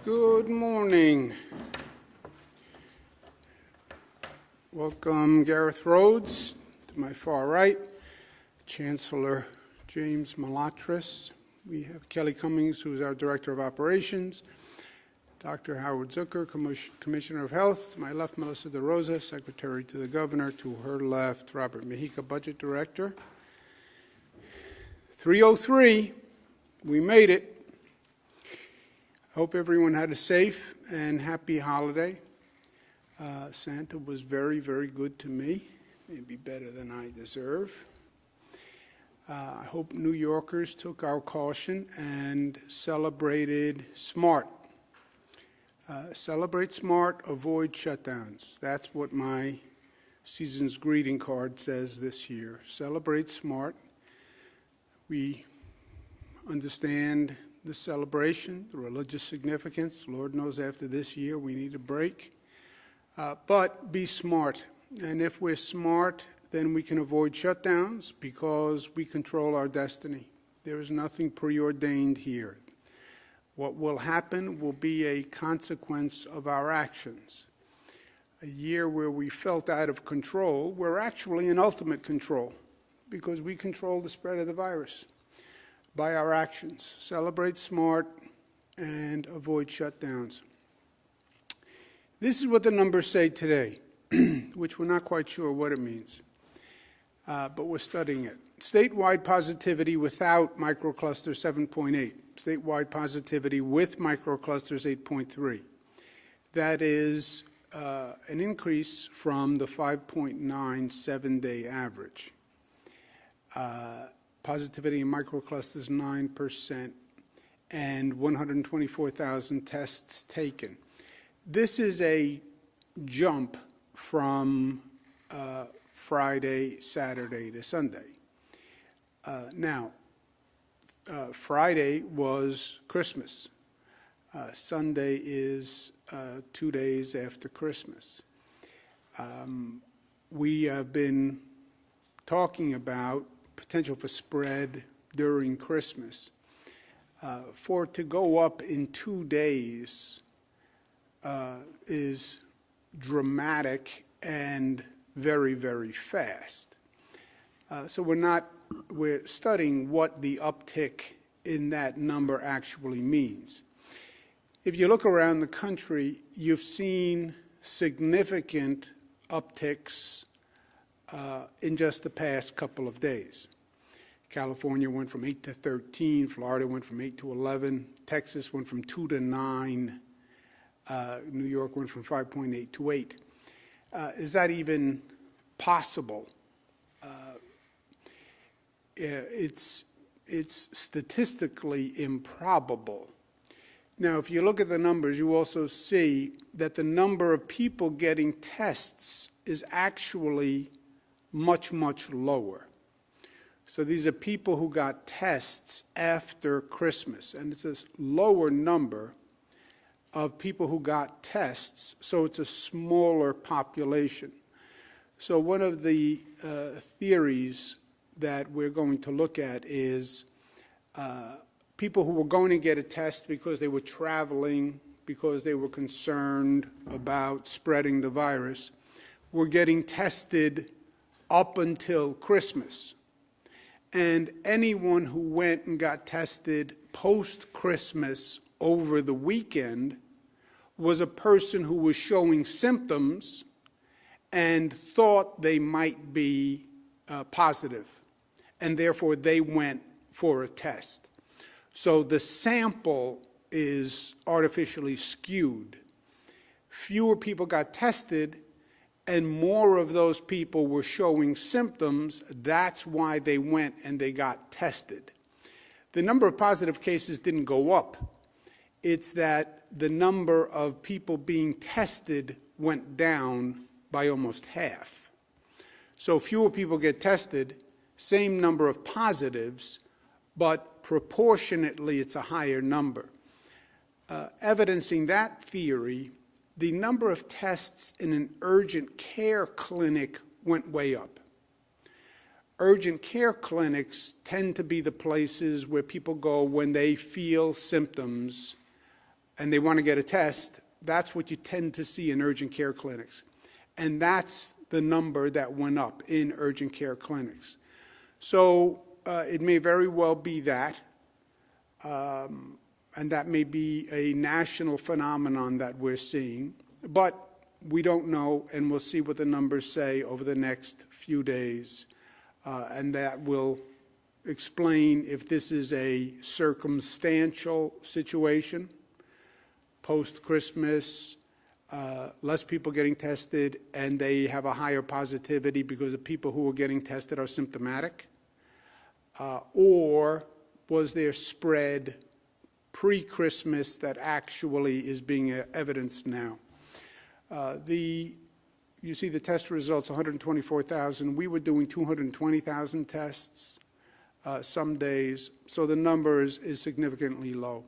Good morning. Welcome Gareth Rhodes to my far right, Chancellor James Malatras. We have Kelly Cummings, who is our Director of Operations, Dr. Howard Zucker, Commissioner of Health. To my left, Melissa DeRosa, Secretary to the Governor. To her left, Robert Mejica, Budget Director. 3:03, we made it. I hope everyone had a safe and happy holiday. Santa was very, very good to me, maybe better than I deserve. I hope New Yorkers took our caution and celebrated smart. Celebrate smart, avoid shutdowns. That's what my season's greeting card says this year. Celebrate smart. We understand the celebration, the religious significance. Lord knows after this year we need a break. But be smart. And if we're smart, then we can avoid shutdowns because we control our destiny. There is nothing preordained here. What will happen will be a consequence of our actions. A year where we felt out of control, we're actually in ultimate control because we control the spread of the virus by our actions. Celebrate smart and avoid shutdowns. This is what the numbers say today, which we're not quite sure what it means, but we're studying it. Statewide positivity without microcluster 7.8. Statewide positivity with microclusters 8.3. That is an increase from the 5.9 7-day average. Positivity in microclusters 9% and 124,000 tests taken. This is a jump from Friday, Saturday to Sunday. Friday was Christmas. Sunday is 2 days after Christmas. We have been talking about potential for spread during Christmas. For it to go up in 2 days is dramatic and very, very fast. So we're studying what the uptick in that number actually means. If you look around the country, you've seen significant upticks in just the past couple of days. California went from 8 to 13, Florida went from 8 to 11, Texas went from 2 to 9, New York went from 5.8 to 8. Is that even possible? It's statistically improbable. Now, if you look at the numbers, you also see that the number of people getting tests is actually much, much lower. So these are people who got tests after Christmas, and it's a lower number of people who got tests, so it's a smaller population. So one of the theories that we're going to look at is people who were going to get a test because they were traveling, because they were concerned about spreading the virus, were getting tested up until Christmas. And anyone who went and got tested post-Christmas over the weekend was a person who was showing symptoms and thought they might be positive, and therefore they went for a test. So the sample is artificially skewed. Fewer people got tested, and more of those people were showing symptoms. That's why they went and they got tested. The number of positive cases didn't go up. It's that the number of people being tested went down by almost half. So fewer people get tested, same number of positives, but proportionately it's a higher number. Evidencing that theory, the number of tests in an urgent care clinic went way up. Urgent care clinics tend to be the places where people go when they feel symptoms and they want to get a test, that's what you tend to see in urgent care clinics. And that's the number that went up in urgent care clinics. So it may very well be that, and that may be a national phenomenon that we're seeing, but we don't know, and we'll see what the numbers say over the next few days, and that will explain if this is a circumstantial situation, post-Christmas, less people getting tested, and they have a higher positivity because the people who are getting tested are symptomatic, or was there spread pre-Christmas that actually is being evidenced now. You see the test results, 124,000. We were doing 220,000 tests some days, so the number is significantly low.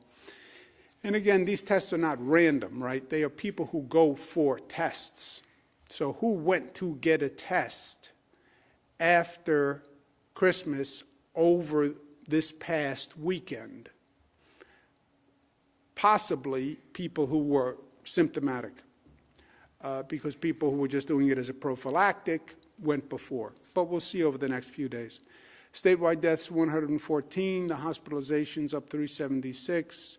And again, these tests are not random, right? They are people who go for tests. So who went to get a test after Christmas over this past weekend? Possibly people who were symptomatic, because people who were just doing it as a prophylactic went before. But we'll see over the next few days. Statewide deaths, 114. The hospitalizations up 376.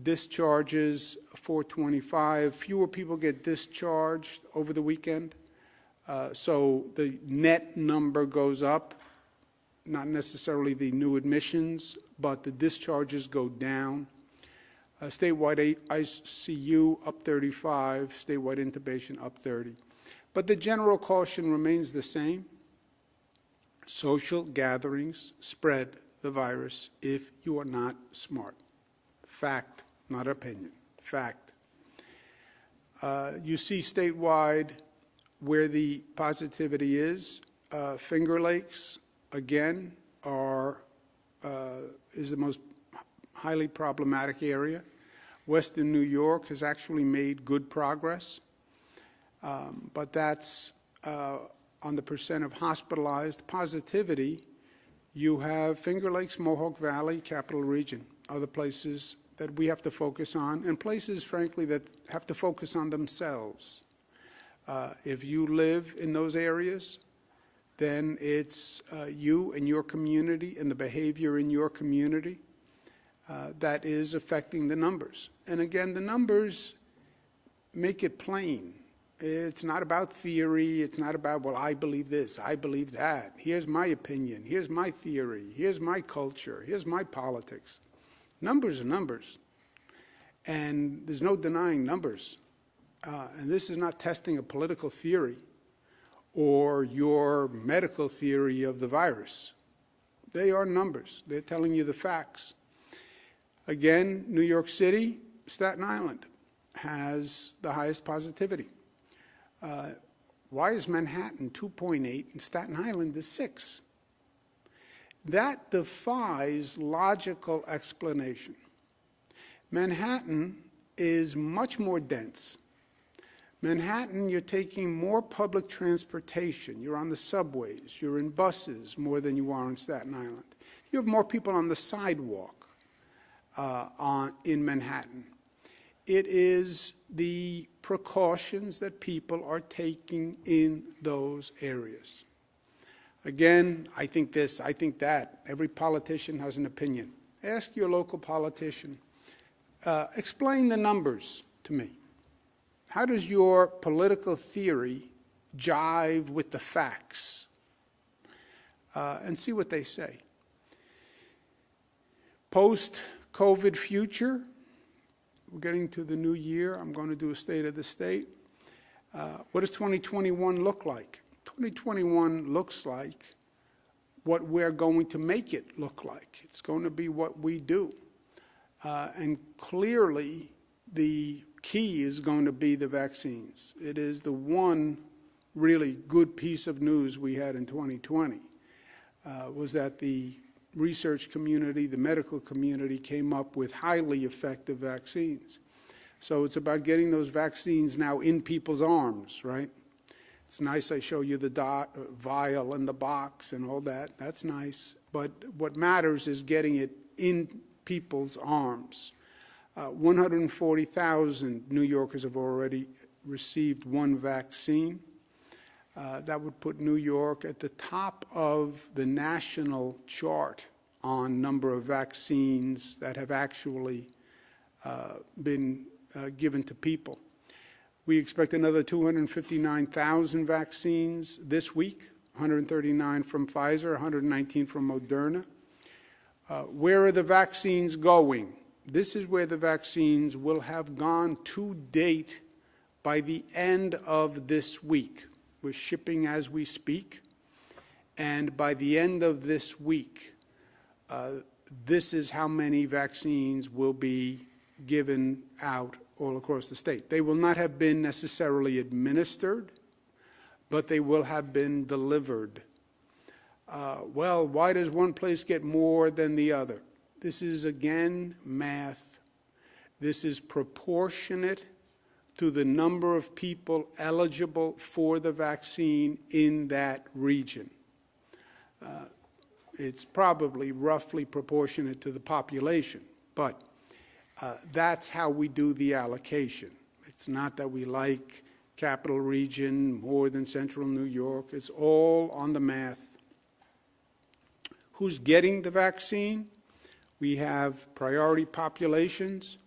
Discharges, 425. Fewer people get discharged over the weekend. So the net number goes up, not necessarily the new admissions, but the discharges go down. Statewide ICU up 35, statewide intubation up 30. But the general caution remains the same. Social gatherings spread the virus if you are not smart. Fact, not opinion. Fact. You see statewide where the positivity is. Finger Lakes, again, is the most highly problematic area. Western New York has actually made good progress, but that's on the percent of hospitalized. Positivity, you have Finger Lakes, Mohawk Valley, Capital Region, other places that we have to focus on, and places, frankly, that have to focus on themselves. If you live in those areas, then it's you and your community and the behavior in your community that is affecting the numbers. And again, the numbers make it plain. It's not about theory. It's not about, well, I believe this, I believe that. Here's my opinion. Here's my theory. Here's my culture. Here's my politics. Numbers are numbers. And there's no denying numbers. And this is not testing a political theory or your medical theory of the virus. They are numbers. They're telling you the facts. Again, New York City, Staten Island has the highest positivity. Why is Manhattan 2.8 and Staten Island is 6? That defies logical explanation. Manhattan is much more dense. Manhattan, you're taking more public transportation. You're on the subways. You're in buses more than you are in Staten Island. You have more people on the sidewalk in Manhattan. It is the precautions that people are taking in those areas. Again, I think this, I think that. Every politician has an opinion. Ask your local politician. Explain the numbers to me. How does your political theory jive with the facts? And see what they say. Post-COVID future, we're getting to the new year. I'm going to do a state of the state. What does 2021 look like? 2021 looks like what we're going to make it look like. It's going to be what we do. And clearly, the key is going to be the vaccines. It is the one really good piece of news we had in 2020, was that the research community, the medical community came up with highly effective vaccines. So it's about getting those vaccines now in people's arms, right? It's nice I show you the vial and the box and all that. That's nice. But what matters is getting it in people's arms. 140,000 New Yorkers have already received one vaccine. That would put New York at the top of the national chart on number of vaccines that have actually been given to people. We expect another 259,000 vaccines this week, 139 from Pfizer, 119 from Moderna. Where are the vaccines going? This is where the vaccines will have gone to date by the end of this week. We're shipping as we speak, and by the end of this week, this is how many vaccines will be given out all across the state. They will not have been necessarily administered, but they will have been delivered. Well, why does one place get more than the other? This is, again, math. This is proportionate to the number of people eligible for the vaccine in that region. It's probably roughly proportionate to the population, but that's how we do the allocation. It's not that we like Capital Region more than Central New York. It's all on the math. Who's getting the vaccine? We have priority populations.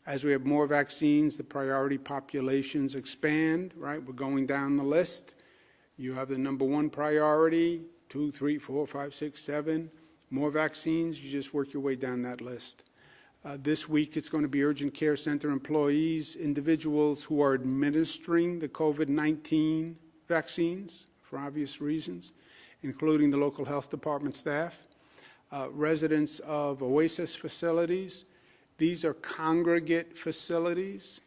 As we have more vaccines, the priority populations expand, right? We're going down the list. You have the number one priority, 2, 3, 4, 5, 6, 7. More vaccines, you just work your way down that list. This week, it's going to be urgent care center employees, individuals who are administering the COVID-19 vaccines for obvious reasons, including the local health department staff, residents of OASIS facilities. These are congregate facilities.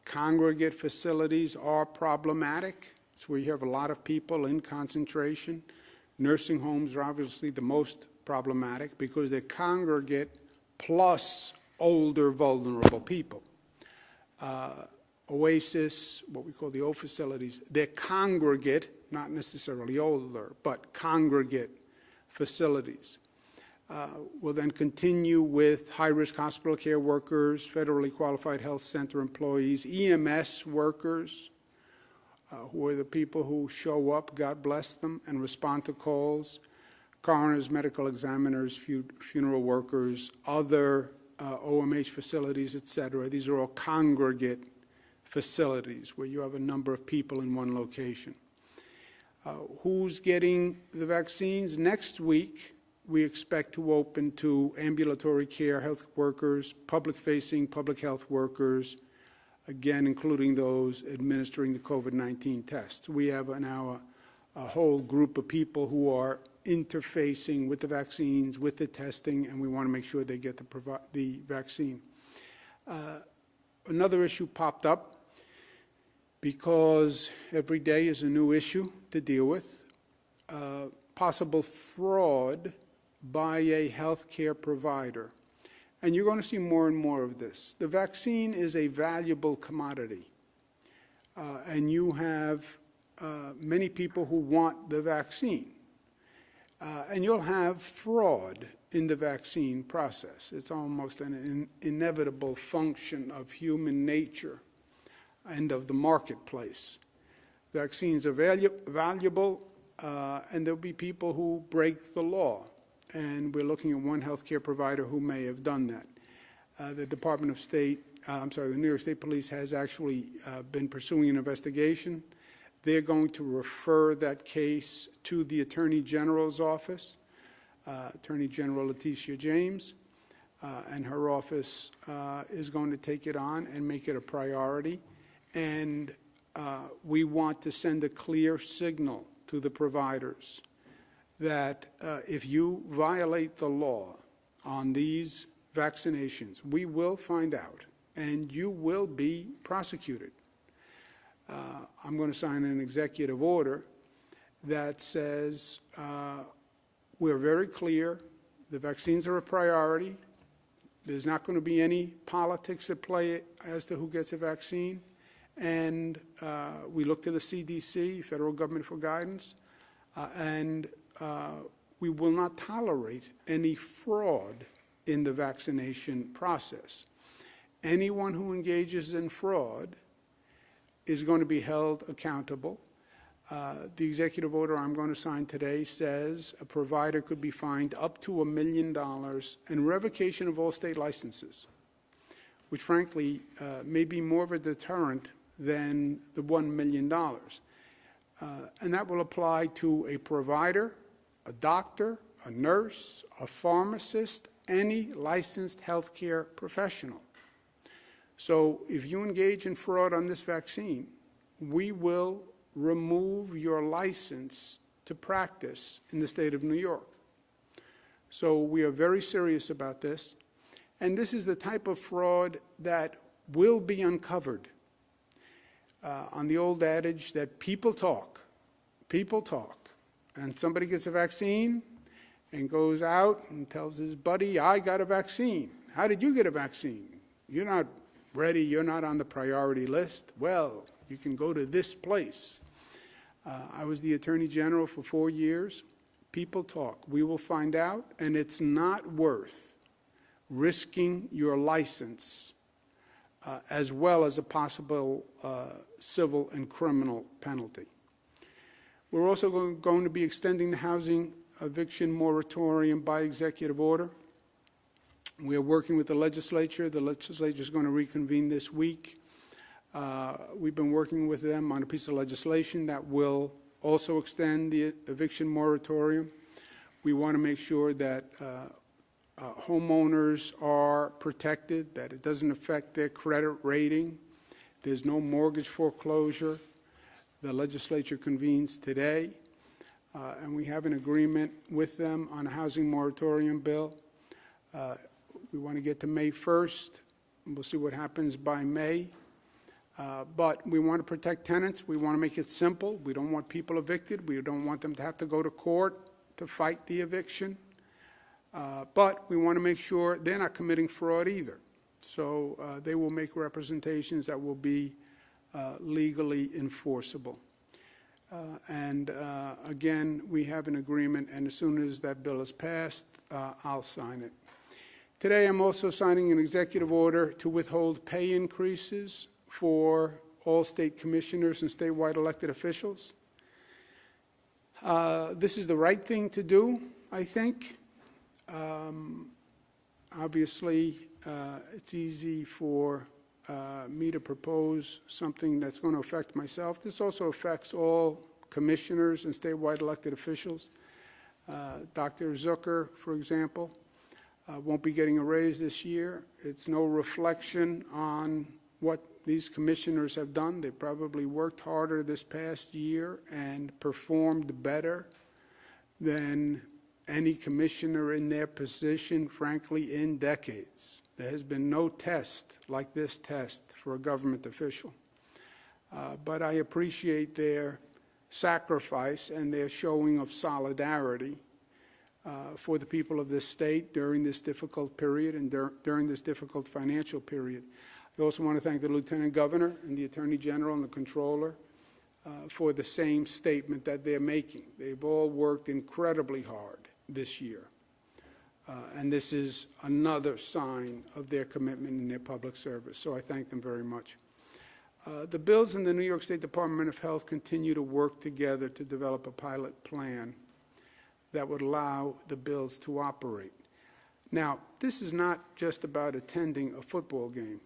Congregate facilities are problematic. It's where you have a lot of people in concentration. Nursing homes are obviously the most problematic because they're congregate plus older, vulnerable people. OASIS, what we call the O facilities, they're congregate, not necessarily older, but congregate facilities. We'll then continue with high-risk hospital care workers, federally qualified health center employees, EMS workers, who are the people who show up, God bless them, and respond to calls, coroners, medical examiners, funeral workers, other OMH facilities, et cetera. These are all congregate facilities where you have a number of people in one location. Who's getting the vaccines? Next week, we expect to open to ambulatory care health workers, public-facing public health workers, again, including those administering the COVID-19 tests. We have now a whole group of people who are interfacing with the vaccines, with the testing, and we want to make sure they get the vaccine. Another issue popped up because every day is a new issue to deal with, possible fraud by a healthcare provider. And you're going to see more and more of this. The vaccine is a valuable commodity. And you have many people who want the vaccine. And you'll have fraud in the vaccine process. It's almost an inevitable function of human nature and of the marketplace. Vaccines are valuable, and there'll be people who break the law. And we're looking at one healthcare provider who may have done that. The Department of State, the New York State Police has actually been pursuing an investigation. They're going to refer that case to the Attorney General's office, Attorney General Letitia James, and her office is going to take it on and make it a priority. And we want to send a clear signal to the providers that if you violate the law on these vaccinations, we will find out and you will be prosecuted. I'm going to sign an executive order that says we're very clear, the vaccines are a priority, there's not going to be any politics at play as to who gets a vaccine, and we look to the CDC, federal government, for guidance, and we will not tolerate any fraud in the vaccination process. anyone who engages in fraud is going to be held accountable. The executive order I'm going to sign today says a provider could be fined up to $1 million and revocation of all state licenses, which frankly may be more of a deterrent than the $1 million. And that will apply to a provider, a doctor, a nurse, a pharmacist, any licensed healthcare professional. So if you engage in fraud on this vaccine, we will remove your license to practice in the state of New York. So we are very serious about this. And this is the type of fraud that will be uncovered. On the old adage that people talk, and somebody gets a vaccine and goes out and tells his buddy, I got a vaccine. How did you get a vaccine? You're not ready, you're not on the priority list. Well, you can go to this place. I was the Attorney General for 4 years. People talk. We will find out, and it's not worth risking your license as well as a possible civil and criminal penalty. We're also going to be extending the housing eviction moratorium by executive order. We are working with the legislature. The legislature is going to reconvene this week. We've been working with them on a piece of legislation that will also extend the eviction moratorium. We want to make sure that homeowners are protected, that it doesn't affect their credit rating. There's no mortgage foreclosure. The legislature convenes today, and we have an agreement with them on a housing moratorium bill. We want to get to May 1st. We'll see what happens by May. But we want to protect tenants. We want to make it simple. We don't want people evicted. We don't want them to have to go to court to fight the eviction. But we want to make sure they're not committing fraud either. So they will make representations that will be legally enforceable. And again, we have an agreement, and as soon as that bill is passed, I'll sign it. Today, I'm also signing an executive order to withhold pay increases for all state commissioners and statewide elected officials. This is the right thing to do, I think. Obviously, it's easy for me to propose something that's going to affect myself. This also affects all commissioners and statewide elected officials. Dr. Zucker, for example, won't be getting a raise this year. It's no reflection on what these commissioners have done. They probably worked harder this past year and performed better than any commissioner in their position, frankly, in decades. There has been no test like this test for a government official. But I appreciate their sacrifice and their showing of solidarity for the people of this state during this difficult period and during this difficult financial period. I also want to thank the Lieutenant Governor and the Attorney General and the Controller for the same statement that they're making. They've all worked incredibly hard this year. And this is another sign of their commitment in their public service. So I thank them very much. The bills in the New York State Department of Health continue to work together to develop a pilot plan that would allow the bills to operate. Now, this is not just about attending a football game.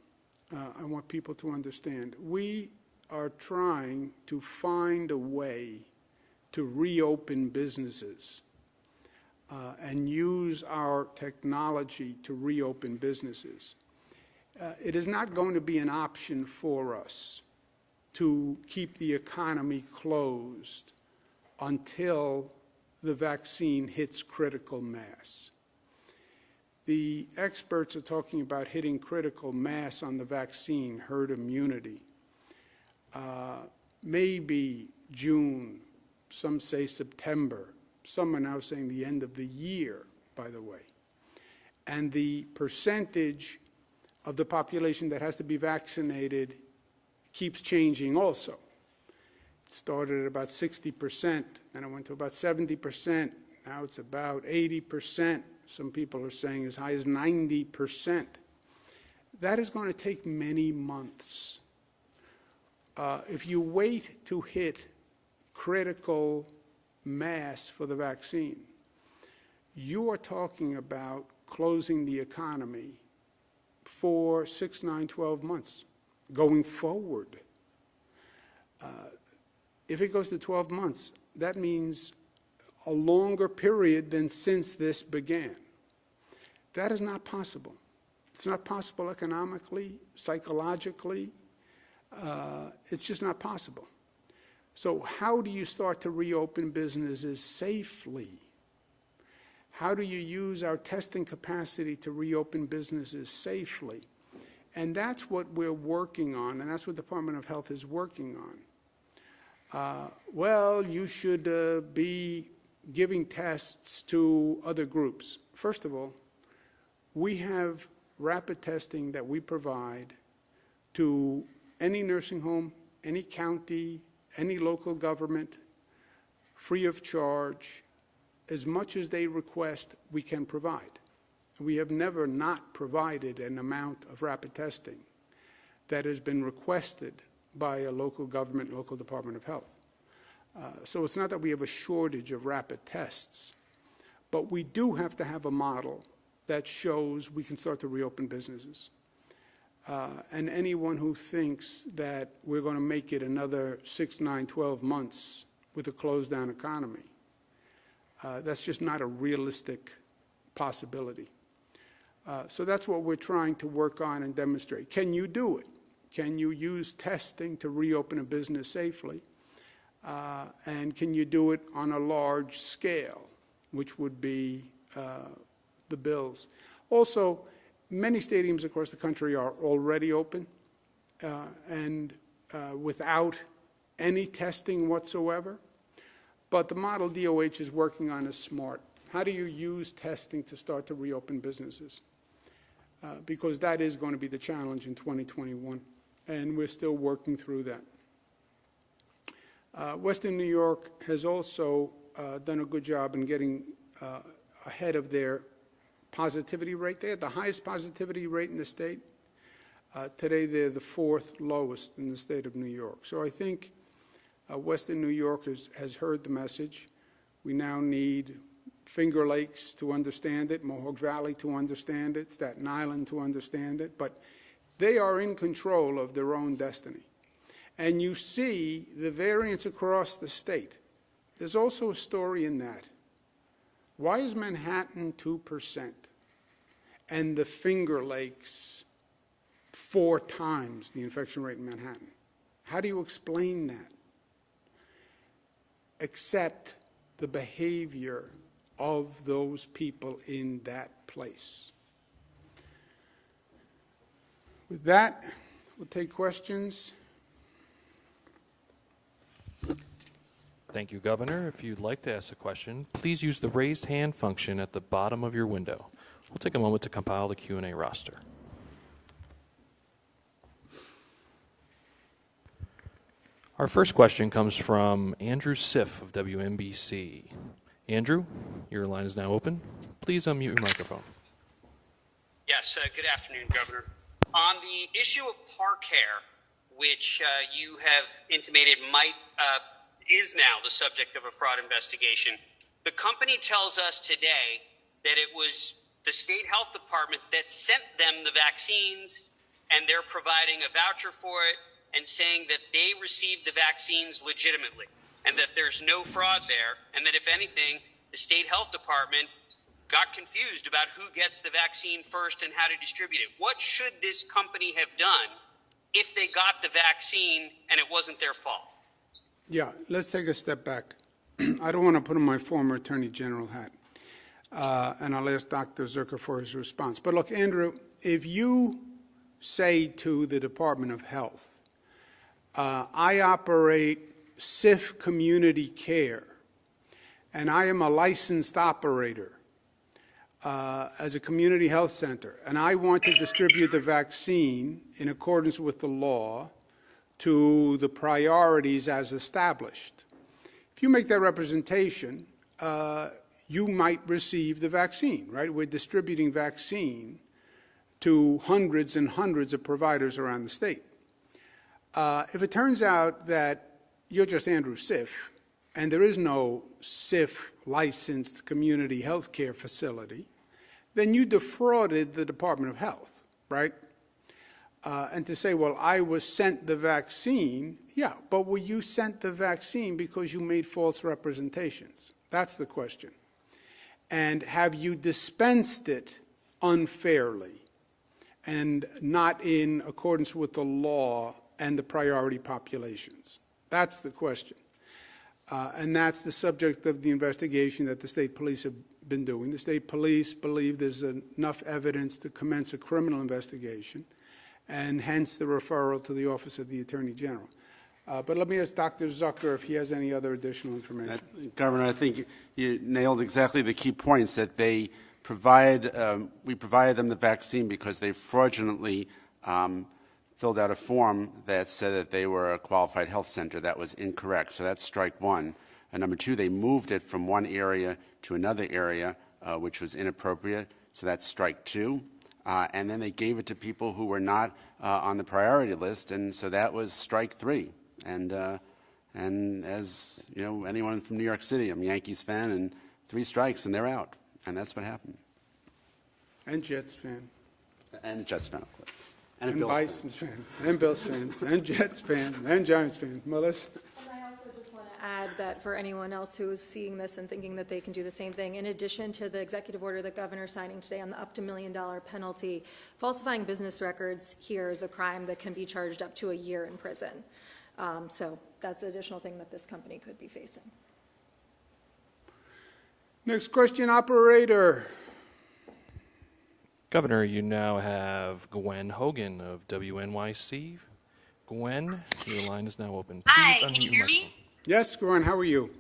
I want people to understand. We are trying to find a way to reopen businesses and use our technology to reopen businesses. It is not going to be an option for us to keep the economy closed until the vaccine hits critical mass. The experts are talking about hitting critical mass on the vaccine, herd immunity. Maybe June, some say September. Some are now saying the end of the year, by the way. And the percentage of the population that has to be vaccinated keeps changing also. It started at about 60%, and it went to about 70%. Now it's about 80%. Some people are saying as high as 90%. that is going to take many months. If you wait to hit critical mass for the vaccine, you are talking about closing the economy for 6, 9, 12 months going forward. If it goes to 12 months, that means a longer period than since this began. That is not possible. It's not possible economically, psychologically. It's just not possible. So how do you start to reopen businesses safely? How do you use our testing capacity to reopen businesses safely? And that's what we're working on, and that's what the Department of Health is working on. Well, you should be giving tests to other groups. First of all, we have rapid testing that we provide to any nursing home, any county, any local government, free of charge. As much as they request, we can provide. We have never not provided an amount of rapid testing that has been requested by a local government, local Department of Health. So it's not that we have a shortage of rapid tests, but we do have to have a model that shows we can start to reopen businesses. And anyone who thinks that we're going to make it another 6, 9, 12 months with a closed-down economy, that's just not a realistic possibility. So that's what we're trying to work on and demonstrate. Can you do it? Can you use testing to reopen a business safely? And can you do it on a large scale, which would be the bills? Also, many stadiums across the country are already open and without any testing whatsoever. But the model DOH is working on is smart. How do you use testing to start to reopen businesses? Because that is going to be the challenge in 2021, and we're still working through that. Western New York has also done a good job in getting ahead of their positivity rate. They had the highest positivity rate in the state. Today they're the 4th lowest in the state of New York. So I think Western New York has heard the message. We now need Finger Lakes to understand it, Mohawk Valley to understand it, Staten Island to understand it, but they are in control of their own destiny. And you see the variance across the state. There's also a story in that. Why is Manhattan 2% and the Finger Lakes 4 times the infection rate in Manhattan? How do you explain that? Except the behavior of those people in that place. With that, we'll take questions. Thank you, Governor. If you'd like to ask a question, please use the raised hand function at the bottom of your window. We'll take a moment to compile the Q&A roster. Our first question comes from Andrew Siff of WNBC. Andrew, your line is now open. Please unmute your microphone. Yes, good afternoon, Governor. On the issue of ParCare, which you have intimated is now the subject of a fraud investigation, the company tells us today that it was the state health department that sent them the vaccines, and they're providing a voucher for it and saying that they received the vaccines legitimately and that there's no fraud there, and that if anything, the state health department got confused about who gets the vaccine first and how to distribute it. What should this company have done if they got the vaccine and it wasn't their fault? Yeah, let's take a step back. I don't want to put on my former Attorney General hat, and I'll ask Dr. Zucker for his response. But look, Andrew, if you say to the Department of Health, I operate SIF Community Care, and I am a licensed operator as a community health center, and I want to distribute the vaccine in accordance with the law to the priorities as established. If you make that representation, you might receive the vaccine, right? We're distributing vaccine to hundreds and hundreds of providers around the state. If it turns out that you're just Andrew Sif, and there is no Sif licensed community health care facility, then you defrauded the Department of Health, right? And to say, well, I was sent the vaccine, yeah, but were you sent the vaccine because you made false representations? That's the question. And have you dispensed it unfairly and not in accordance with the law and the priority populations? That's the question. And that's the subject of the investigation that the state police have been doing. The state police believe there's enough evidence to commence a criminal investigation, and hence the referral to the Office of the Attorney General. But let me ask Dr. Zucker if he has any other additional information. Governor, I think you nailed exactly the key points, that they provide, we provided them the vaccine because they fraudulently filled out a form that said that they were a qualified health center. That was incorrect. So that's strike one. And number two, they moved it from one area to another area, which was inappropriate. So that's strike two. And then they gave it to people who were not on the priority list, and so that was strike three. And as you know, anyone from New York City, I'm a Yankees fan, and 3 strikes and they're out, and that's what happened. And Jets fan. And a Jets fan, of course. And a And Bills Bison's fan. And Bills fans. And Jets fan. And Giants fan. Melissa? And I also just want to add that for anyone else who is seeing this and thinking that they can do the same thing, in addition to the executive order that Governor's signing today on the up to $1 million penalty, falsifying business records here is a crime that can be charged up to a year in prison. So that's an additional thing that this company could be facing. Next question, operator. Governor, you now have Gwen Hogan of WNYC. Gwen, your line is now open. Please Hi, unmute can you your hear me? Yes, Gwen, how are you?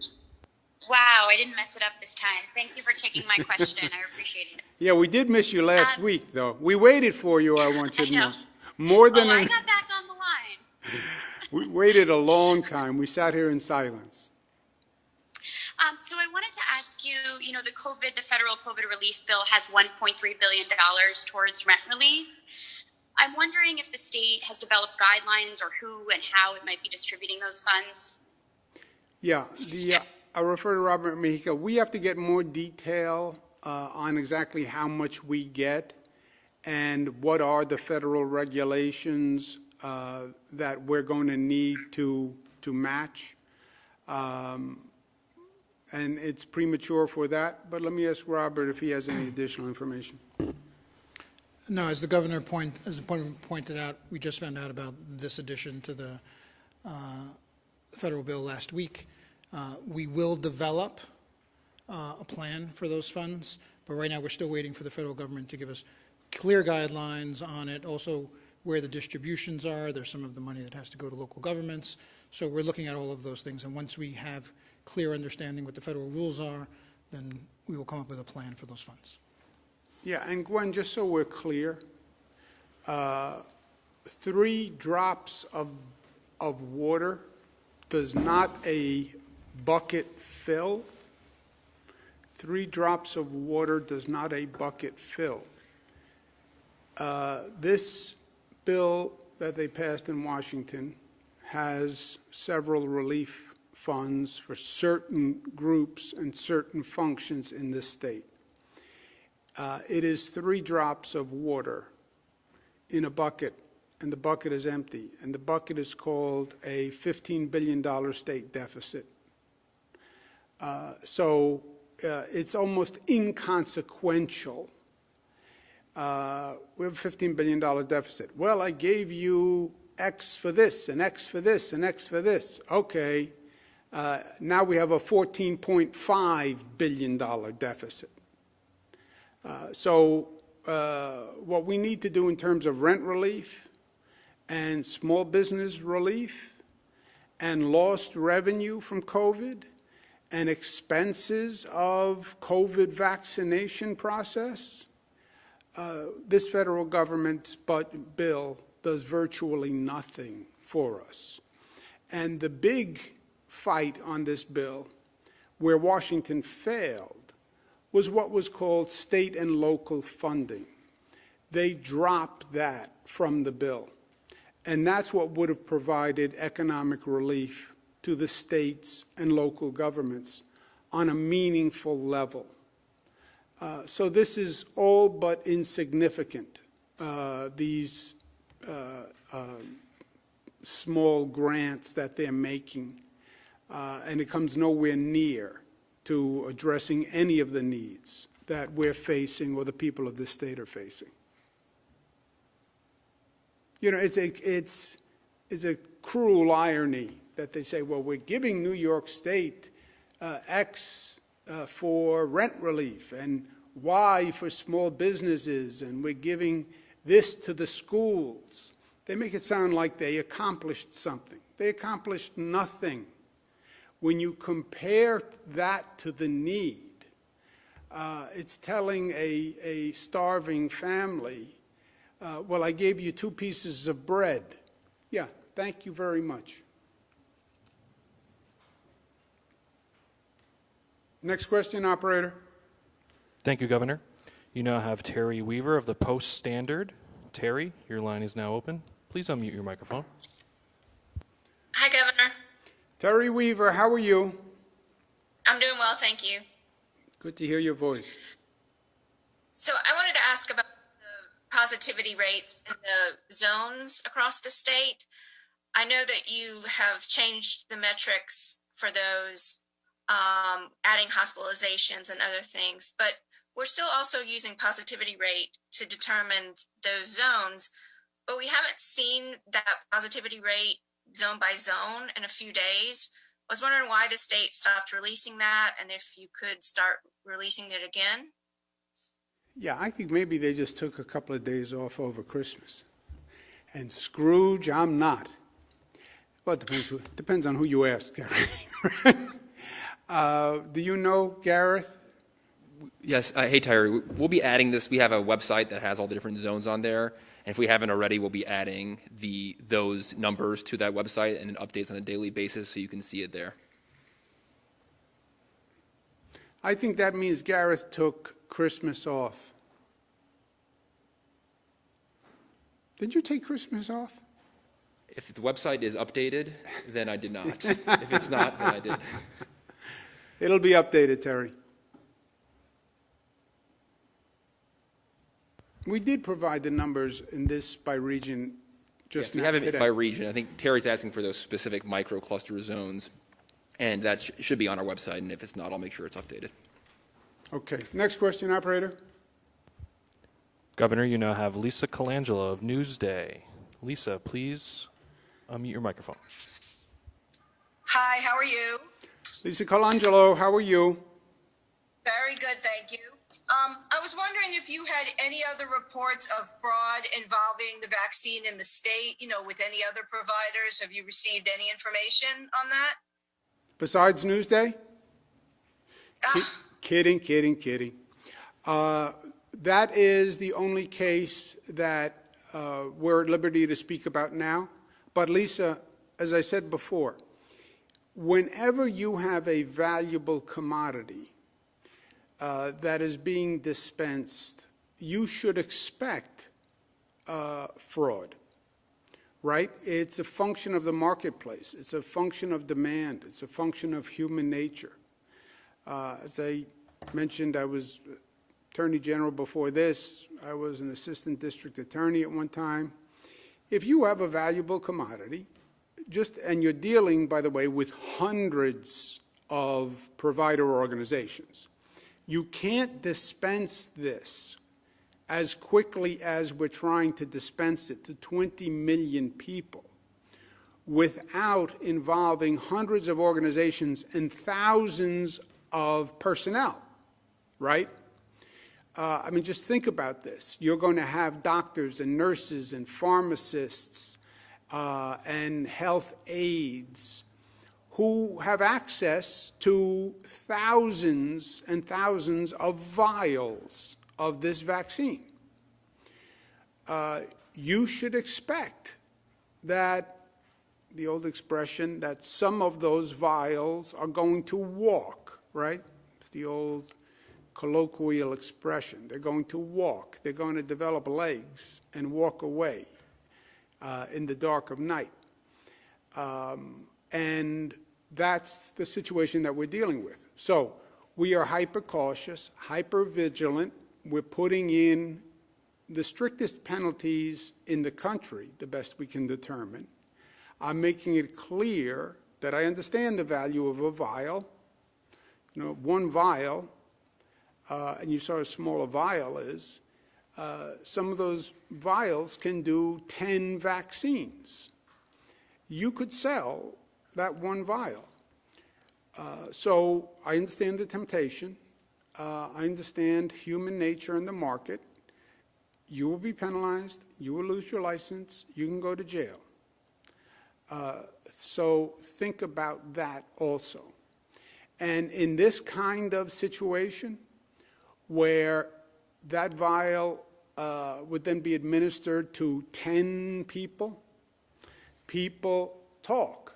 Wow, I didn't mess it up this time. Thank you for taking my question. I appreciate it. Yeah, we did miss you last week, though. We waited for you, I want you to I know. know. More than I got back on the line. we waited a long time. We sat here in silence. So I wanted to ask you, the federal COVID relief bill has $1.3 billion towards rent relief. I'm wondering if the state has developed guidelines or who and how it might be distributing those funds. Yeah, I refer to Robert Mexico. We have to get more detail on exactly how much we get and what are the federal regulations that we're going to need to match. And it's premature for that, but let me ask Robert if he has any additional information. No, as the governor pointed out, we just found out about this addition to the federal bill last week. We will develop a plan for those funds, but right now we're still waiting for the federal government to give us clear guidelines on it, also where the distributions are. There's some of the money that has to go to local governments. So we're looking at all of those things, and once we have clear understanding what the federal rules are, then we will come up with a plan for those funds. Yeah, and Gwen, just so we're clear, 3 drops of water does not a bucket fill. 3 drops of water does not a bucket fill. This bill that they passed in Washington has several relief funds for certain groups and certain functions in this state. It is 3 drops of water in a bucket, and the bucket is empty, and the bucket is called a $15 billion state deficit. So it's almost inconsequential. We have a $15 billion deficit. Well, I gave you X for this, and X for this, and X for this. Okay. Now we have a $14.5 billion deficit. So what we need to do in terms of rent relief and small business relief and lost revenue from COVID and expenses of COVID vaccination process, this federal government's bill does virtually nothing for us. And the big fight on this bill, where Washington failed, was what was called state and local funding. they dropped that from the bill. And that's what would have provided economic relief to the states and local governments on a meaningful level. So this is all but insignificant, these small grants that they're making, and it comes nowhere near to addressing any of the needs that we're facing or the people of this state are facing. You know, it's a cruel irony that they say, well, we're giving New York State X for rent relief and Y for small businesses, and we're giving this to the schools. They make it sound like they accomplished something. They accomplished nothing. When you compare that to the need, it's telling a starving family, well, I gave you 2 pieces of bread. Yeah, thank you very much. Next question, operator. Thank you, Governor. You now have Terry Weaver of the Post-Standard. Terry, your line is now open. Please unmute your microphone. Hi, Governor. Terry Weaver, how are you? I'm doing well, thank you. Good to hear your voice. So I wanted to ask about the positivity rates in the zones across the state. I know that you have changed the metrics for those, adding hospitalizations and other things, but we're still also using positivity rate to determine those zones, but we haven't seen that positivity rate zone by zone in a few days. I was wondering why the state stopped releasing that and if you could start releasing it again. Yeah, I think maybe they just took a couple of days off over Christmas. And Scrooge, I'm not. Well, it depends on who you ask, Terry. Do you know Gareth? Yes. Hey, Terry. We'll be adding this. We have a website that has all the different zones on there. And if we haven't already, we'll be adding those numbers to that website and it updates on a daily basis so you can see it there. I think that means Gareth took Christmas off. Did you take Christmas off? If the website is updated, then I did not. If it's not, then I did. It'll be updated, Terry. We did provide the numbers in this by region just yes, now we have it today. by region. I think Terry's asking for those specific micro-cluster zones, and that should be on our website, and if it's not, I'll make sure it's updated. Okay. Next question, operator. Governor, you now have Lisa Colangelo of Newsday. Lisa, please unmute your microphone. Hi, how are you? Lisa Colangelo, how are you? Very good, thank you. I was wondering if you had any other reports of fraud involving the vaccine in the state, with any other providers. Have you received any information on that? Besides Newsday? Kidding. That is the only case that we're at liberty to speak about now. But Lisa, as I said before, whenever you have a valuable commodity that is being dispensed, you should expect fraud, right? It's a function of the marketplace. It's a function of demand. It's a function of human nature. As I mentioned, I was Attorney General before this. I was an assistant district attorney at one time. If you have a valuable commodity, and you're dealing, by the way, with hundreds of provider organizations, you can't dispense this as quickly as we're trying to dispense it to 20 million people without involving hundreds of organizations and thousands of personnel, right? I mean, just think about this. You're going to have doctors and nurses and pharmacists and health aides who have access to thousands and thousands of vials of this vaccine. You should expect that, the old expression, that some of those vials are going to walk, right? It's the old colloquial expression. They're going to walk. They're going to develop legs and walk away in the dark of night. And that's the situation that we're dealing with. So we are hyper cautious, hyper vigilant. We're putting in the strictest penalties in the country, the best we can determine. I'm making it clear that I understand the value of a vial. You know, one vial, and you saw how small a vial is, some of those vials can do 10 vaccines. You could sell that one vial. So I understand the temptation. I understand human nature in the market. You will be penalized. You will lose your license. You can go to jail. So think about that also. And in this kind of situation, where that vial would then be administered to 10 people, people talk.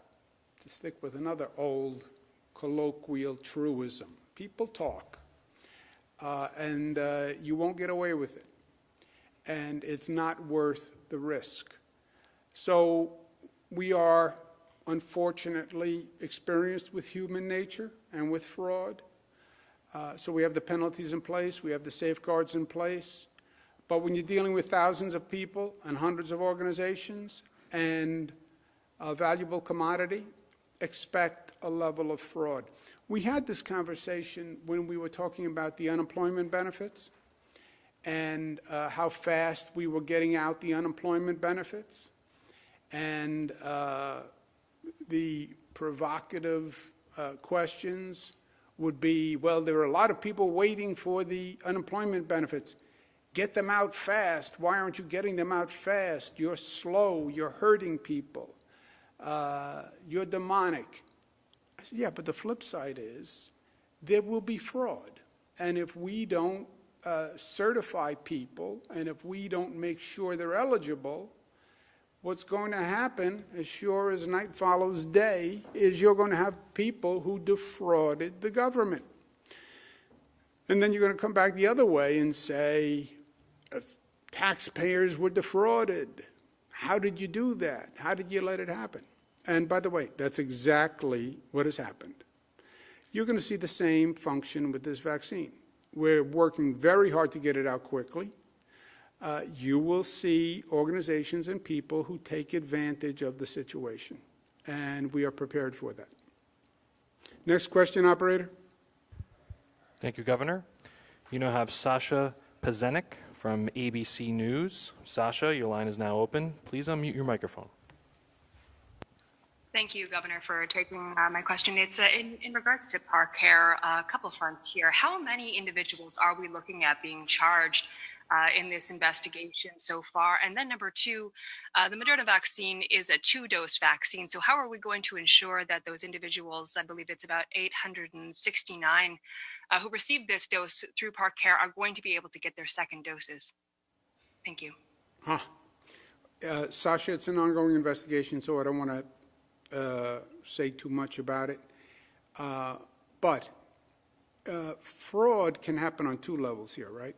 To stick with another old colloquial truism, people talk. And you won't get away with it. And it's not worth the risk. So we are unfortunately experienced with human nature and with fraud. So we have the penalties in place, we have the safeguards in place. But when you're dealing with thousands of people and hundreds of organizations and a valuable commodity, expect a level of fraud. We had this conversation when we were talking about the unemployment benefits and how fast we were getting out the unemployment benefits. And the provocative questions would be, well, there are a lot of people waiting for the unemployment benefits. Get them out fast. Why aren't you getting them out fast? You're slow. You're hurting people. You're demonic. I said, yeah, but the flip side is there will be fraud. And if we don't certify people, and if we don't make sure they're eligible, what's going to happen, as sure as night follows day, is you're going to have people who defrauded the government. And then you're going to come back the other way and say, taxpayers were defrauded. How did you do that? How did you let it happen? And by the way, that's exactly what has happened. You're going to see the same function with this vaccine. We're working very hard to get it out quickly. You will see organizations and people who take advantage of the situation, and we are prepared for that. Next question, operator. Thank you, Governor. You now have Sasha Pezenik from ABC News. Sasha, your line is now open. Please unmute your microphone. Thank you, Governor, for taking my question. It's in regards to Park Care, a couple fronts here. How many individuals are we looking at being charged in this investigation so far? And then number two, the Moderna vaccine is a 2-dose vaccine. So how are we going to ensure that those individuals, I believe it's about 869, who received this dose through Park Care are going to be able to get their second doses? Thank you. Sasha, it's an ongoing investigation, so I don't want to say too much about it. But fraud can happen on two levels here, right?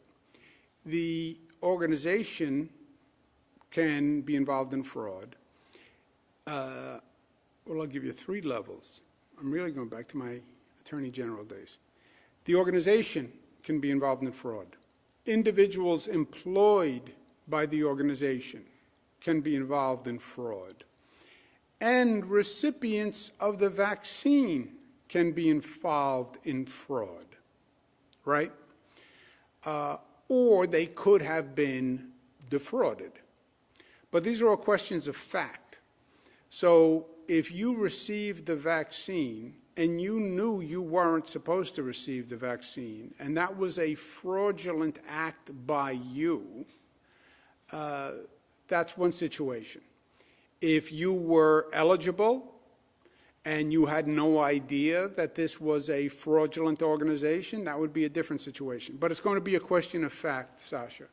The organization can be involved in fraud. Well, I'll give you 3 levels. I'm really going back to my Attorney General days. The organization can be involved in fraud. Individuals employed by the organization can be involved in fraud. And recipients of the vaccine can be involved in fraud, right? Or they could have been defrauded. But these are all questions of fact. So if you received the vaccine and you knew you weren't supposed to receive the vaccine, and that was a fraudulent act by you, that's one situation. If you were eligible and you had no idea that this was a fraudulent organization, that would be a different situation. But it's going to be a question of fact, Sasha.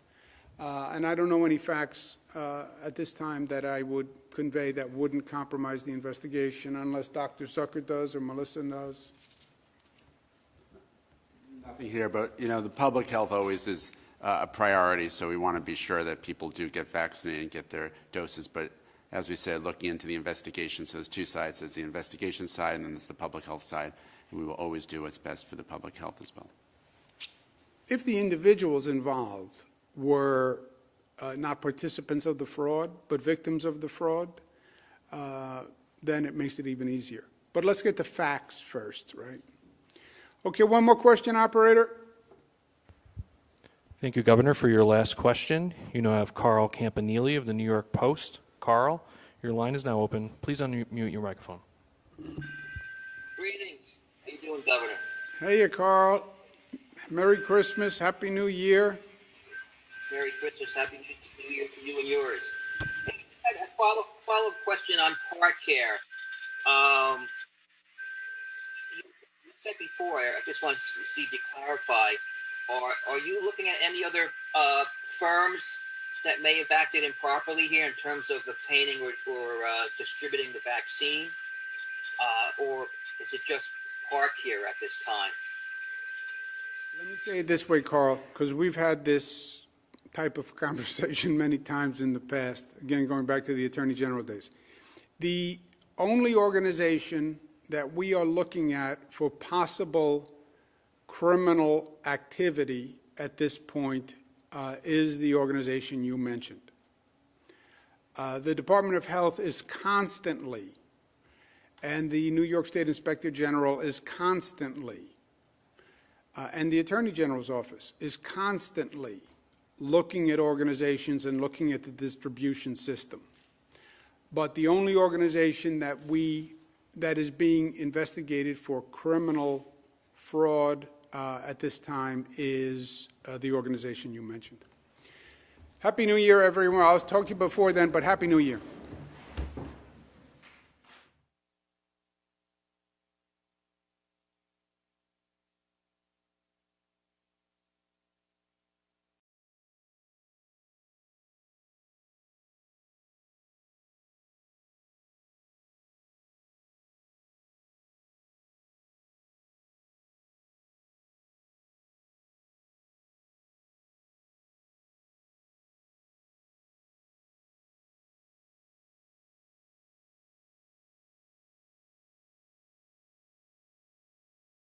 And I don't know any facts at this time that I would convey that wouldn't compromise the investigation unless Dr. Zucker does or Melissa knows. Nothing here, but, you know, the public health always is a priority, so we want to be sure that people do get vaccinated and get their doses. But as we said, looking into the investigation, so there's two sides. There's the investigation side, and then there's the public health side. And we will always do what's best for the public health as well. If the individuals involved were not participants of the fraud, but victims of the fraud, then it makes it even easier. But let's get the facts first, right? Okay, one more question, operator. Thank you, Governor, for your last question. You now have Carl Campanile of the New York Post. Carl, your line is now open. Please unmute your microphone. Greetings. How you doing, Governor? Hey, Carl. Merry Christmas. Happy New Year. Merry Christmas. Happy New Year to you and yours. I had a follow-up question on park care. You said before, I just want to see if you clarify, are you looking at any other firms that may have acted improperly here in terms of obtaining or distributing the vaccine? Or is it just park care at this time? Let me say it this way, Carl, because we've had this type of conversation many times in the past, again, going back to the Attorney General days. The only organization that we are looking at for possible criminal activity at this point is the organization you mentioned. The Department of Health is constantly, and the New York State Inspector General is constantly, and the Attorney General's office is constantly looking at organizations and looking at the distribution system. But the only organization that is being investigated for criminal fraud at this time is the organization you mentioned. Happy New Year, everyone. I was talking to you before then, but Happy New Year.